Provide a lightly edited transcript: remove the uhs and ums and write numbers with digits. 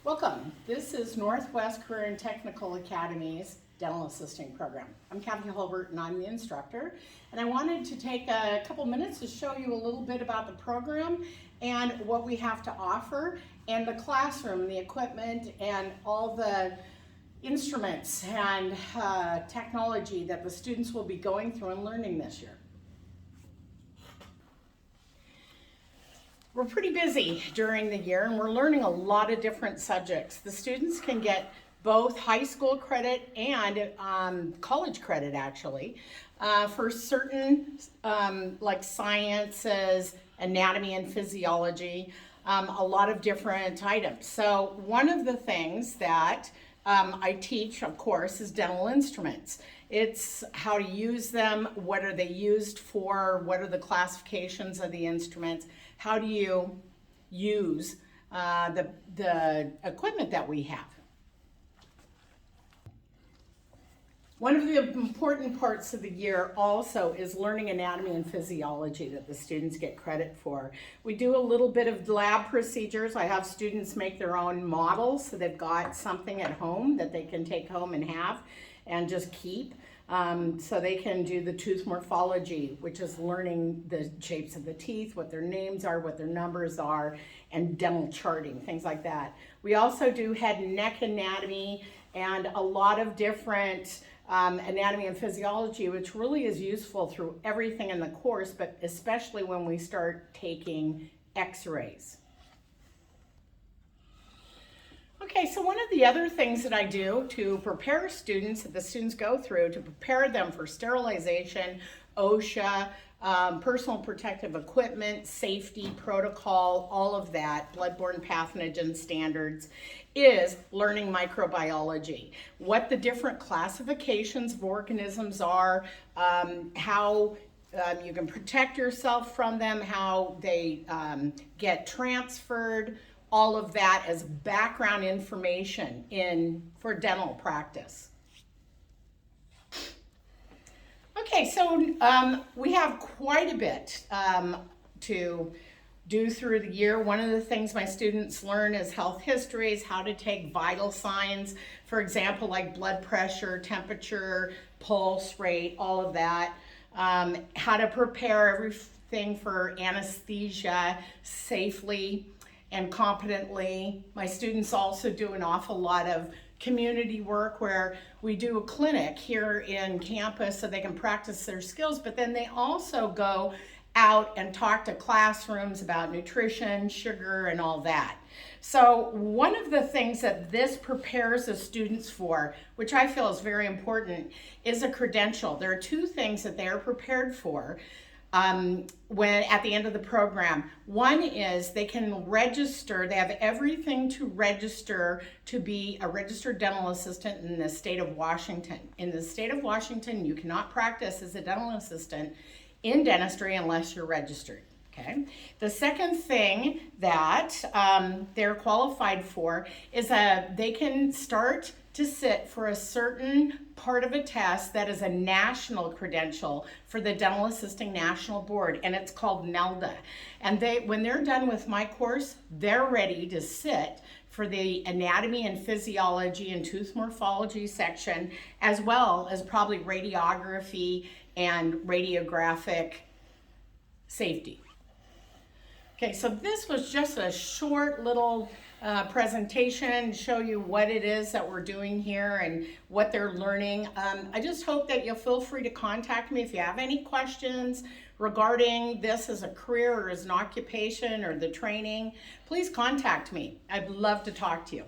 Welcome. This is Northwest Career and Technical Academy's Dental Assisting Program. I'm Kathy Holbert and I'm the instructor. And I wanted to take a couple minutes to show you a little bit about the program and what we have to offer, and the classroom, the equipment, and all the instruments and technology that the students will be going through and learning this year. We're pretty busy during the year and we're learning a lot of different subjects. The students can get both high school credit and college credit actually for certain like sciences, anatomy and physiology, a lot of different items. So one of the things that I teach, of course, is dental instruments. It's how to use them, what are they used for, what are the classifications of the instruments, how do you use the equipment that we have. One of the important parts of the year also is learning anatomy and physiology that the students get credit for. We do a little bit of lab procedures. I have students make their own models, so they've got something at home that they can take home and have and just keep. So they can do the tooth morphology, which is learning the shapes of the teeth, what their names are, what their numbers are, and dental charting, things like that. We also do head and neck anatomy and a lot of different anatomy and physiology, which really is useful through everything in the course, but especially when we start taking x-rays. Okay, so one of the other things that I do to prepare students, that the students go through, to prepare them for sterilization, OSHA, personal protective equipment, safety protocol, all of that, bloodborne pathogen standards, is learning microbiology. What the different classifications of organisms are, how you can protect yourself from them, how they get transferred, all of that as background information for dental practice. Okay, so we have quite a bit to do through the year. One of the things my students learn is health histories, how to take vital signs, for example, like blood pressure, temperature, pulse rate, all of that. How to prepare everything for anesthesia safely and competently. My students also do an awful lot of community work where we do a clinic here in campus so they can practice their skills, but then they also go out and talk to classrooms about nutrition, sugar, and all that. So one of the things that this prepares the students for, which I feel is very important, is a credential. There are two things that they are prepared for when at the end of the program. One is they can register, they have everything to register to be a registered dental assistant in the state of Washington. In the state of Washington, you cannot practice as a dental assistant in dentistry unless you're registered. Okay. The second thing that they're qualified for is they can start to sit for a certain part of a test that is a national credential for the Dental Assisting National Board, and it's called NELDA. And when they're done with my course, they're ready to sit for the anatomy and physiology and tooth morphology section, as well as probably radiography and radiographic safety. Okay, so this was just a short little presentation, show you what it is that we're doing here and what they're learning. I just hope that you'll feel free to contact me if you have any questions regarding this as a career or as an occupation or the training. Please contact me. I'd love to talk to you.